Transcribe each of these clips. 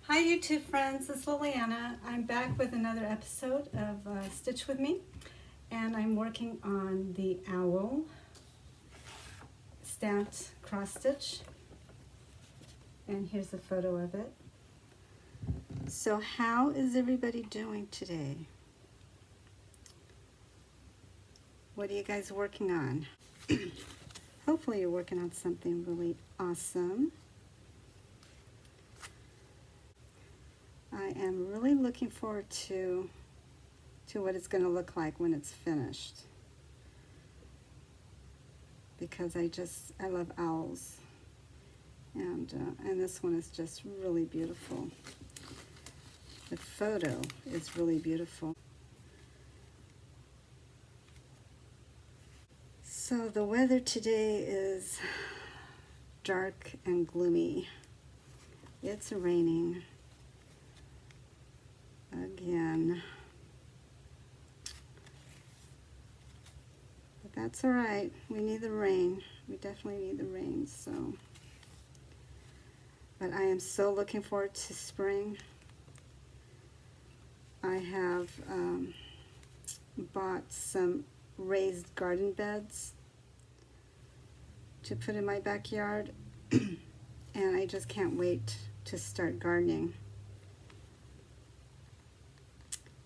Hi YouTube friends, it's Liliana. I'm back with another episode of Stitch With Me, and I'm working on the owl stamped cross stitch, and here's a photo of it. So how is everybody doing today? What are you guys working on? Hopefully you're working on something really awesome. I am really looking forward to what it's going to look like when it's finished, because I love owls, and this one is just really beautiful. The photo is really beautiful. So the weather today is dark and gloomy. It's raining again. But that's all right. We need the rain. We definitely need the rain. But I am so looking forward to spring. I have bought some raised garden beds to put in my backyard, and I just can't wait to start gardening.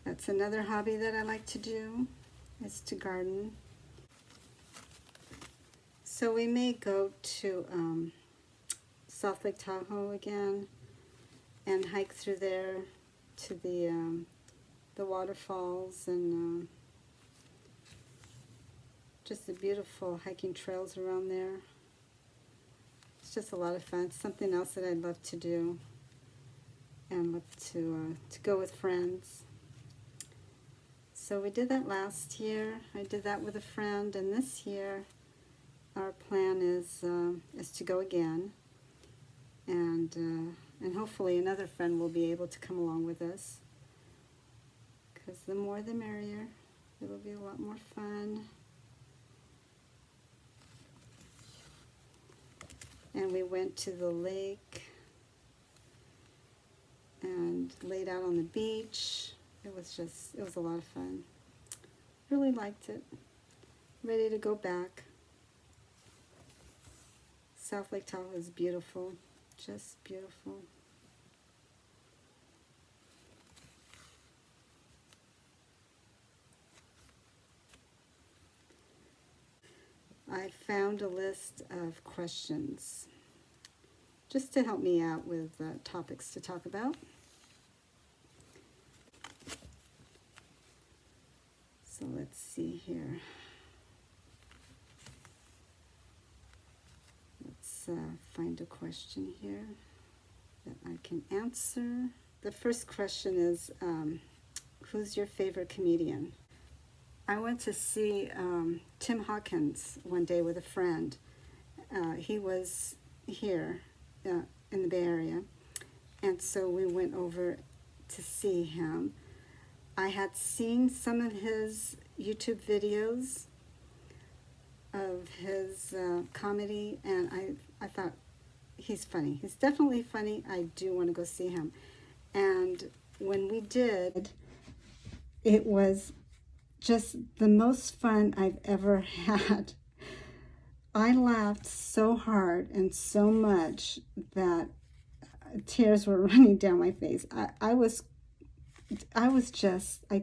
That's another hobby that I like to do, is to garden. So we may go to South Lake Tahoe again and hike through there to the waterfalls and just the beautiful hiking trails around there. It's just a lot of fun. It's something else that I'd love to do, and love to go with friends. So we did that last year. I did that with a friend, and this year our plan is to go again, and hopefully another friend will be able to come along with us, because the more the merrier. It'll be a lot more fun. And we went to the lake and laid out on the beach. It was a lot of fun. Really liked it. Ready to go back. South Lake Tahoe is beautiful, just beautiful. I found a list of questions just to help me out with topics to talk about. So let's see here. Let's find a question here that I can answer. The first question is, who's your favorite comedian? I went to see Tim Hawkins one day with a friend. He was here in the Bay Area, and so we went over to see him. I had seen some of his YouTube videos of his comedy, and I thought, he's funny. He's definitely funny. I do want to go see him. And when we did, it was just the most fun I've ever had. I laughed so hard and so much that tears were running down my face. I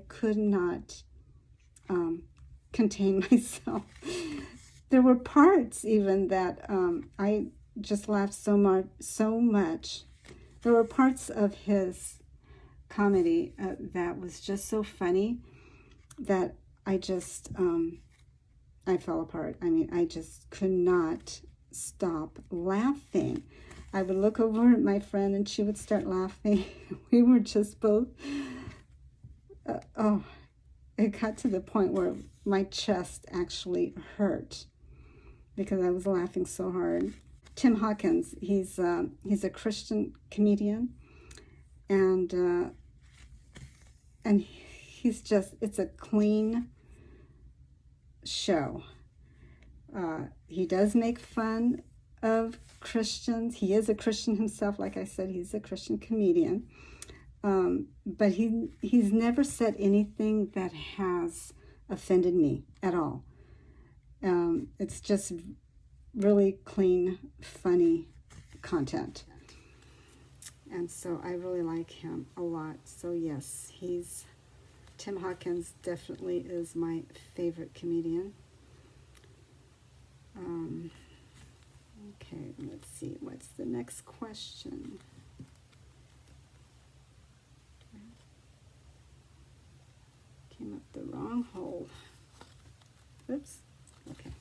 could not contain myself. There were parts even that I just laughed so much. There were parts of his comedy that was just so funny that I fell apart. I mean, I just could not stop laughing. I would look over at my friend and she would start laughing. We were just both, it got to the point where my chest actually hurt because I was laughing so hard. Tim Hawkins, he's a Christian comedian, and he's just, it's a clean show. He does make fun of Christians. He is a Christian himself. Like I said, he's a Christian comedian. But he's never said anything that has offended me at all. It's just really clean, funny content. And so I really like him a lot. So yes, Tim Hawkins definitely is my favorite comedian. Okay, let's see, what's the next question? Came up the wrong hole. Oops, okay.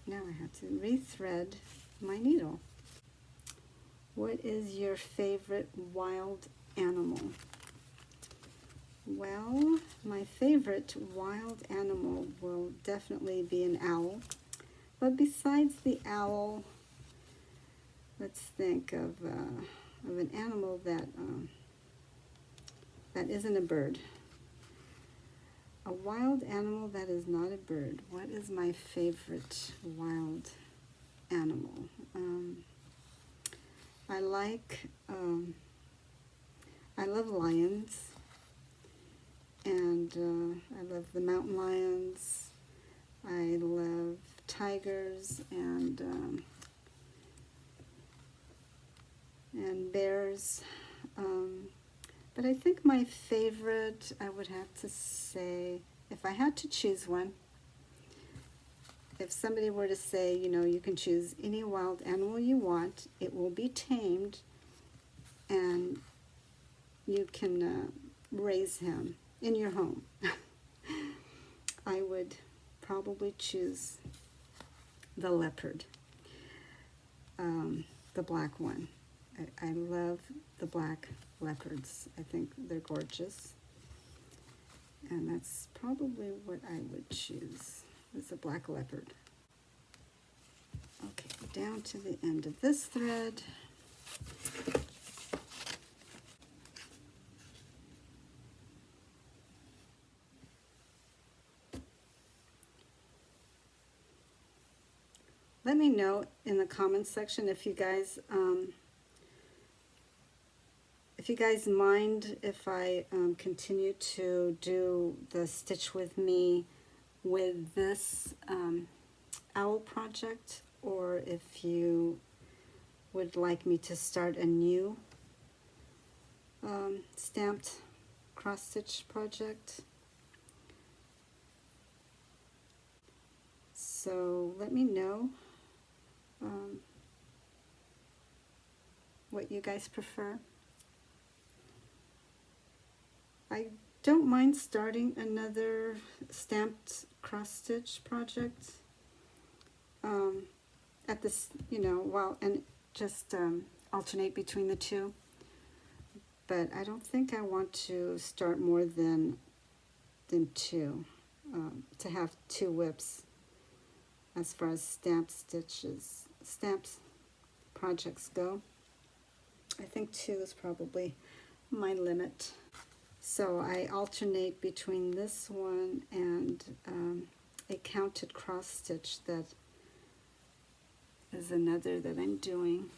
Now I have to rethread my needle. What is your favorite wild animal? Well, my favorite wild animal will definitely be an owl. But besides the owl, let's think of an animal that isn't a bird. A wild animal that is not a bird. What is my favorite wild animal? I love lions, and I love the mountain lions. I love tigers and bears. But I think my favorite, I would have to say, if I had to choose one, if somebody were to say, you know, you can choose any wild animal you want, it will be tamed, and you can raise him in your home, I would probably choose the leopard, the black one. I love the black leopards. I think they're gorgeous. And that's probably what I would choose, is a black leopard. Okay, down to the end of this thread. Let me know in the comments section if you guys mind if I continue to do the Stitch With Me with this owl project, or if you would like me to start a new stamped cross-stitch project. So let me know what you guys prefer. I don't mind starting another stamped cross-stitch project at this, you know, and just alternate between the two. But I don't think I want to start more than two, to have two whips as far as stamps projects go. I think two is probably my limit. So I alternate between this one and a counted cross stitch that is another that I'm doing.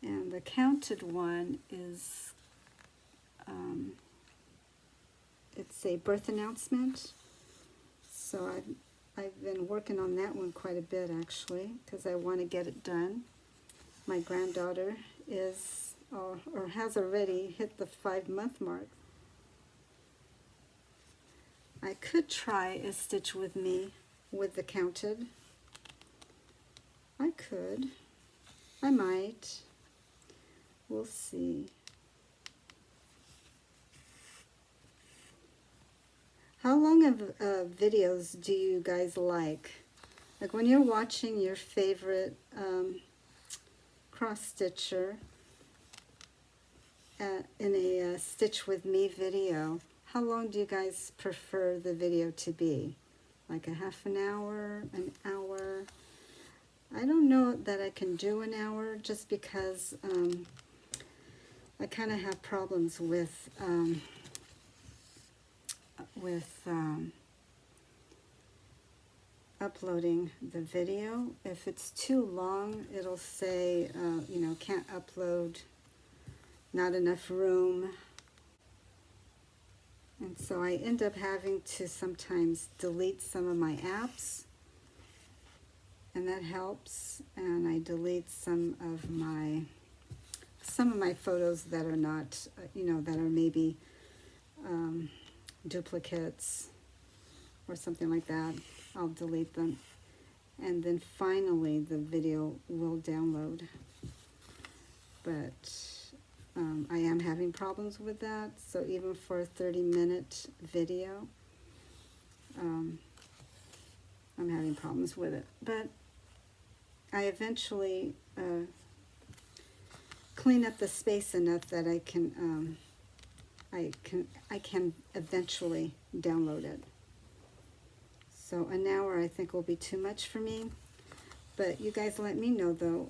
And the counted one is, it's a birth announcement. So I've been working on that one quite a bit, actually, because I want to get it done. My granddaughter is, or has already hit the 5-month mark. I could try a Stitch With Me with the counted. I could. I might. We'll see. How long of videos do you guys like? Like when you're watching your favorite cross-stitcher in a Stitch With Me video, how long do you guys prefer the video to be? Like a half an hour, an hour? I don't know that I can do an hour, just because I kind of have problems with uploading the video. If it's too long, it'll say, you know, can't upload, not enough room. And so I end up having to sometimes delete some of my apps, and that helps. And I delete some of my photos that are not, you know, that are maybe duplicates or something like that. I'll delete them. And then finally the video will download. But I am having problems with that. So even for a 30-minute video, I'm having problems with it. But I eventually clean up the space enough that I can eventually download it. So an hour I think will be too much for me. But you guys let me know though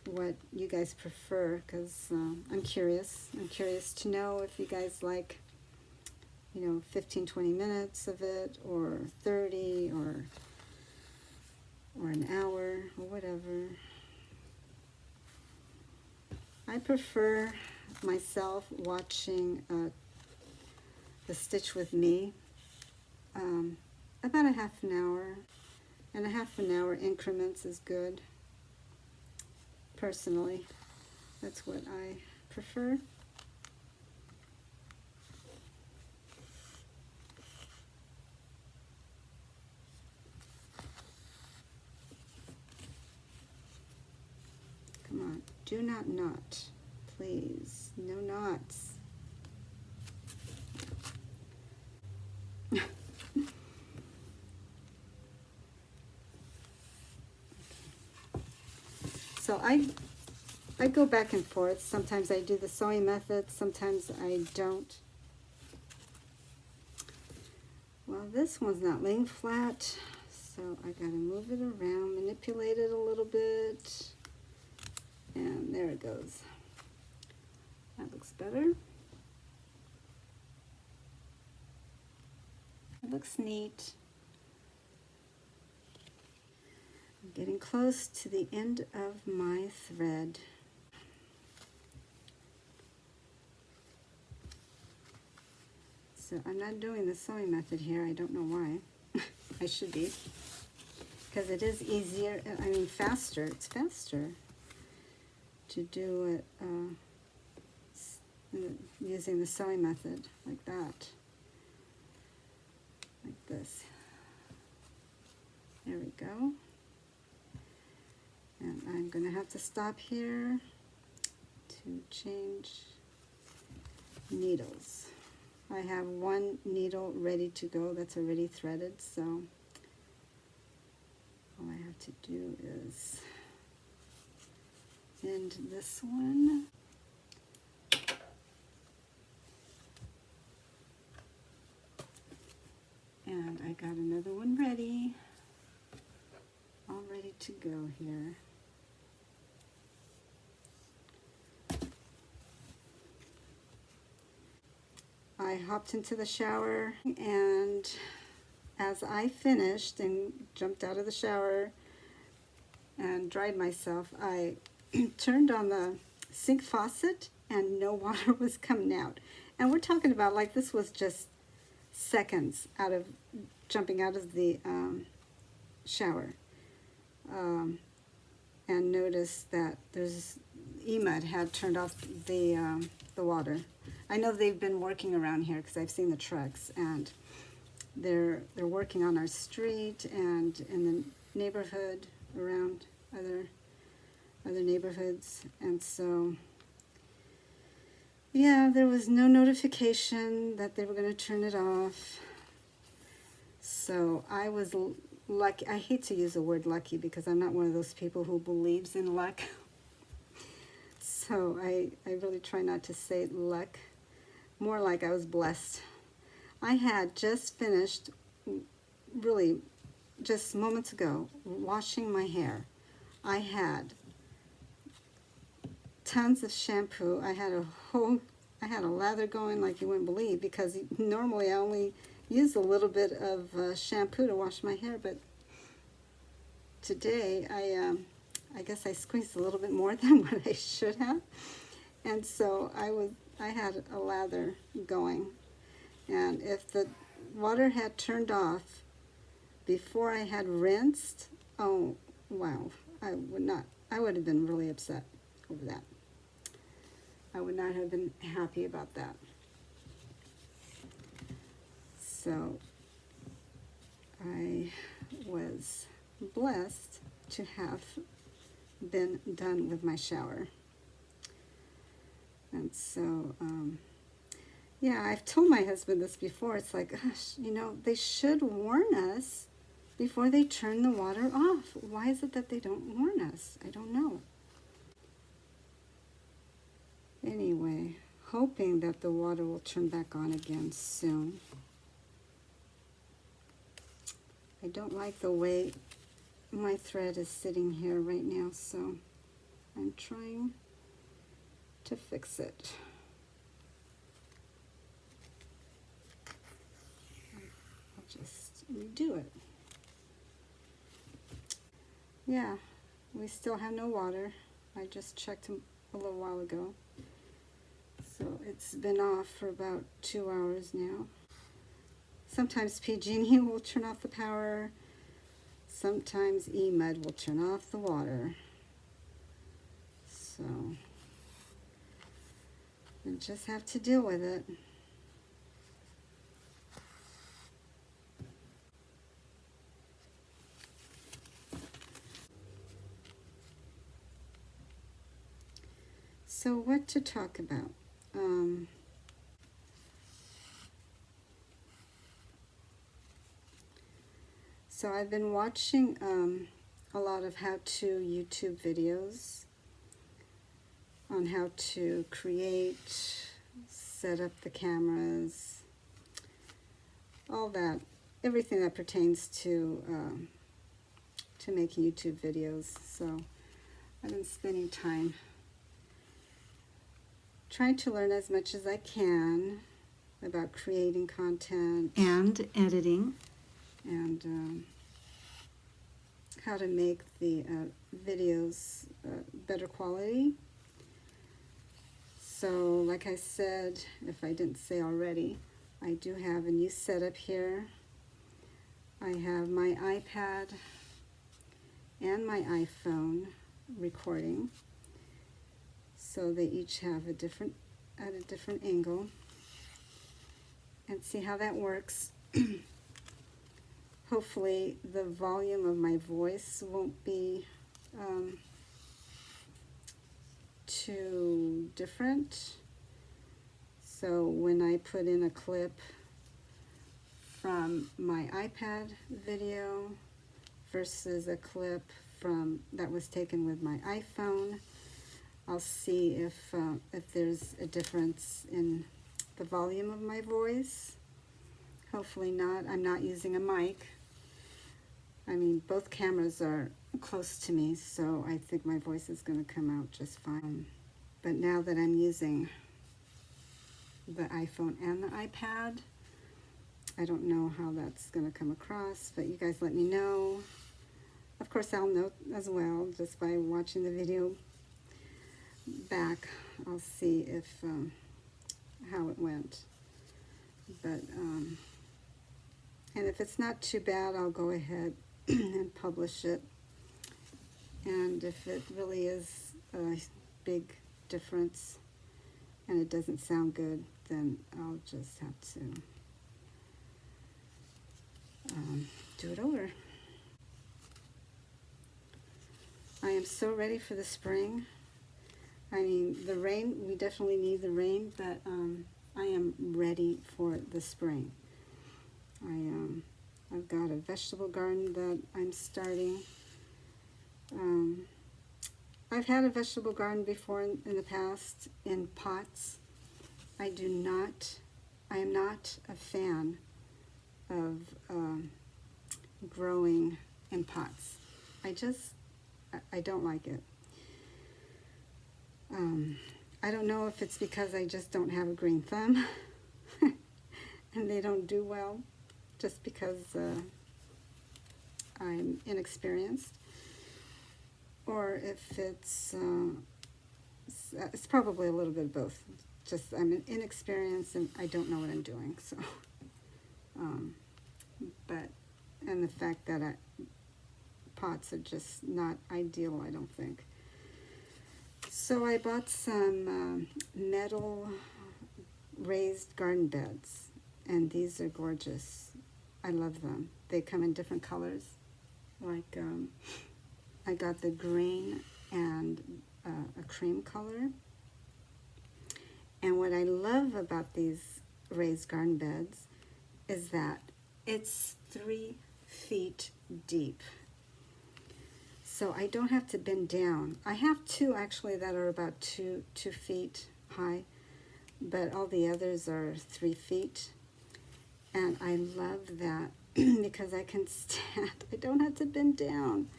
what you guys prefer, because I'm curious. I'm curious to know if you guys like, you know, 15-20 minutes of it, or 30, or an hour, or whatever. I prefer myself watching the Stitch with Me about a half an hour, and a half an hour increments is good. Personally, that's what I prefer. Come on, do not knot, please. No knots. So I go back and forth. Sometimes I do the sewing method, sometimes I don't. Well, this one's not laying flat, so I gotta move it around, manipulate it a little bit, and there it goes. That looks better. It looks neat. I'm getting close to the end of my thread. So I'm not doing the sewing method here. I don't know why. I should be. Because it is easier, I mean faster. It's faster to do it using the sewing method like that. Like this. There we go. And I'm going to have to stop here to change needles. I have one needle ready to go that's already threaded, so all I have to do is end this one. And I got another one ready, all ready to go here. I hopped into the shower, and as I finished and jumped out of the shower and dried myself, I turned on the sink faucet and no water was coming out. And we're talking about like this was just seconds out of jumping out of the shower. And noticed that Emma had turned off the water. I know they've been working around here because I've seen the trucks, and they're working on our street and in the neighborhood around other neighborhoods. And so yeah, there was no notification that they were going to turn it off. So I was lucky. I hate to use the word lucky because I'm not one of those people who believes in luck. So I really try not to say luck. More like I was blessed. I had just finished, really just moments ago, washing my hair. I had tons of shampoo. I had a lather going like you wouldn't believe, because normally I only use a little bit of shampoo to wash my hair, but today I guess I squeezed a little bit more than what I should have, and so I had a lather going, and if the water had turned off before I had rinsed, oh wow, I would have been really upset over that. I would not have been happy about that. So I was blessed to have been done with my shower. And so, yeah, I've told my husband this before. It's like, gosh, you know, they should warn us before they turn the water off. Why is it that they don't warn us? I don't know. Anyway, hoping that the water will turn back on again soon. I don't like the way my thread is sitting here right now, so I'm trying to fix it. I'll just redo it. Yeah, we still have no water. I just checked a little while ago. So it's been off for about 2 hours now. Sometimes PG&E will turn off the power. Sometimes E-Mud will turn off the water. So we just have to deal with it. So what to talk about? So I've been watching a lot of how-to YouTube videos on how to create, set up the cameras, all that, everything that pertains to making YouTube videos. So I've been spending time trying to learn as much as I can about creating content and editing, and how to make the videos better quality. So like I said, if I didn't say already, I do have a new setup here. I have my iPad and my iPhone recording, so they each have a different angle, and see how that works. Hopefully the volume of my voice won't be too different. So when I put in a clip from my iPad video versus a clip that was taken with my iPhone, I'll see if there's a difference in the volume of my voice. Hopefully not. I'm not using a mic. I mean, both cameras are close to me, so I think my voice is going to come out just fine. But now that I'm using the iPhone and the iPad, I don't know how that's going to come across, but you guys let me know. Of course, I'll know as well just by watching the video back. I'll see if how it went. But and if it's not too bad, I'll go ahead and publish it. And if it really is a big difference and it doesn't sound good, then I'll just have to do it over. I am so ready for the spring. I mean, the rain, we definitely need the rain, but I am ready for the spring. I've got a vegetable garden that I'm starting. I've had a vegetable garden before in the past in pots. I am not a fan of growing in pots. I don't like it. I don't know if it's because I just don't have a green thumb and they don't do well, just because I'm inexperienced. or if it's probably a little bit of both. Just I'm inexperienced and I don't know what I'm doing. So, but and the fact that pots are just not ideal, I don't think. So I bought some metal raised garden beds, and these are gorgeous. I love them. They come in different colors. Like I got the green and a cream color. And what I love about these raised garden beds is that it's 3 feet deep. So I don't have to bend down. I have 2 actually that are about 2 feet high, but all the others are 3 feet. And I love that because I can stand. I don't have to bend down.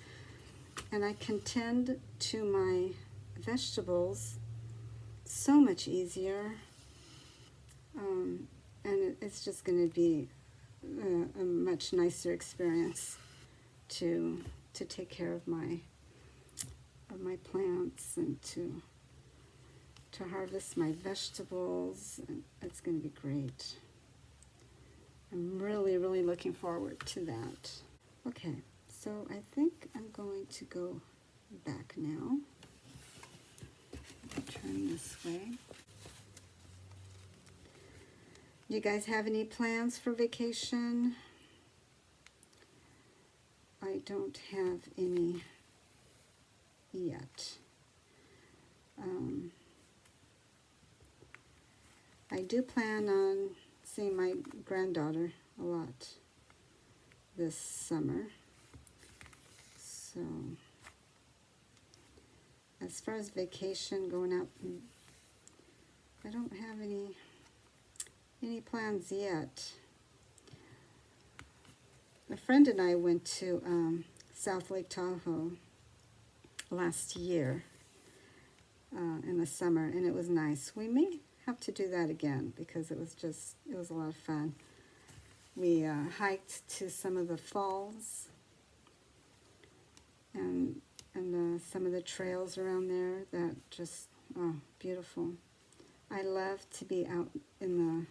And I can tend to my vegetables so much easier. And it's just going to be a much nicer experience to take care of my plants and to harvest my vegetables. And it's going to be great. I'm really, really looking forward to that. Okay, so I think I'm going to go back now. Turn this way. You guys have any plans for vacation? I don't have any yet. I do plan on seeing my granddaughter a lot this summer. So as far as vacation, going out, I don't have any plans yet. A friend and I went to South Lake Tahoe last year in the summer, and it was nice. We may have to do that again because it was a lot of fun. We hiked to some of the falls and some of the trails around there that just, oh, beautiful. I love to be out in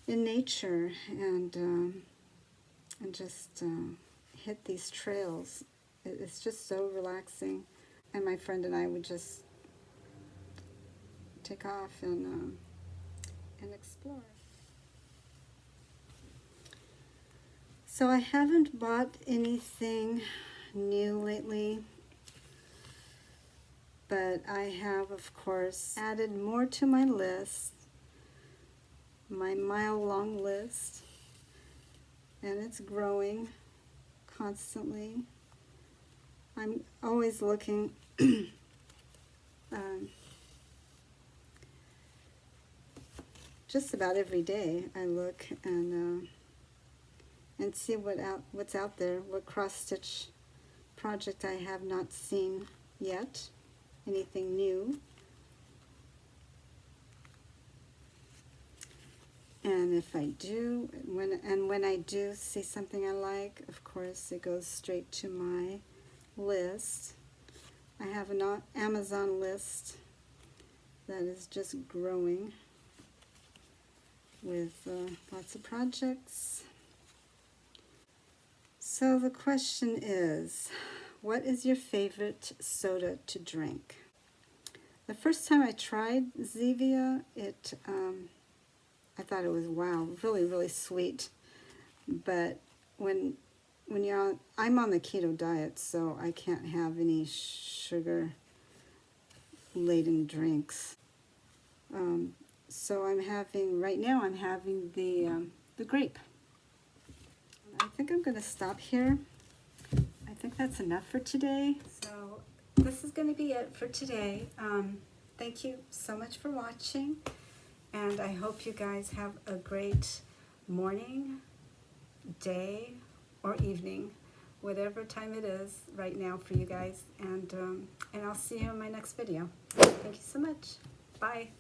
nature and just hit these trails. It's just so relaxing. And my friend and I would just take off and explore. So I haven't bought anything new lately, but I have, of course, added more to my list, my mile-long list, and it's growing constantly. I'm always looking just about every day. I look and see what's out there, what cross-stitch project I have not seen yet, anything new. And if I do, when I do see something I like, of course, it goes straight to my list. I have an Amazon list that is just growing with lots of projects. So the question is, what is your favorite soda to drink? The first time I tried Zevia, I thought it was, wow, really, really sweet. But when I'm on the keto diet, so I can't have any sugar-laden drinks. So right now I'm having the grape. I think I'm going to stop here. I think that's enough for today. So this is going to be it for today. Thank you so much for watching, and I hope you guys have a great morning, day, or evening, whatever time it is right now for you guys, and I'll see you in my next video. Thank you so much. Bye.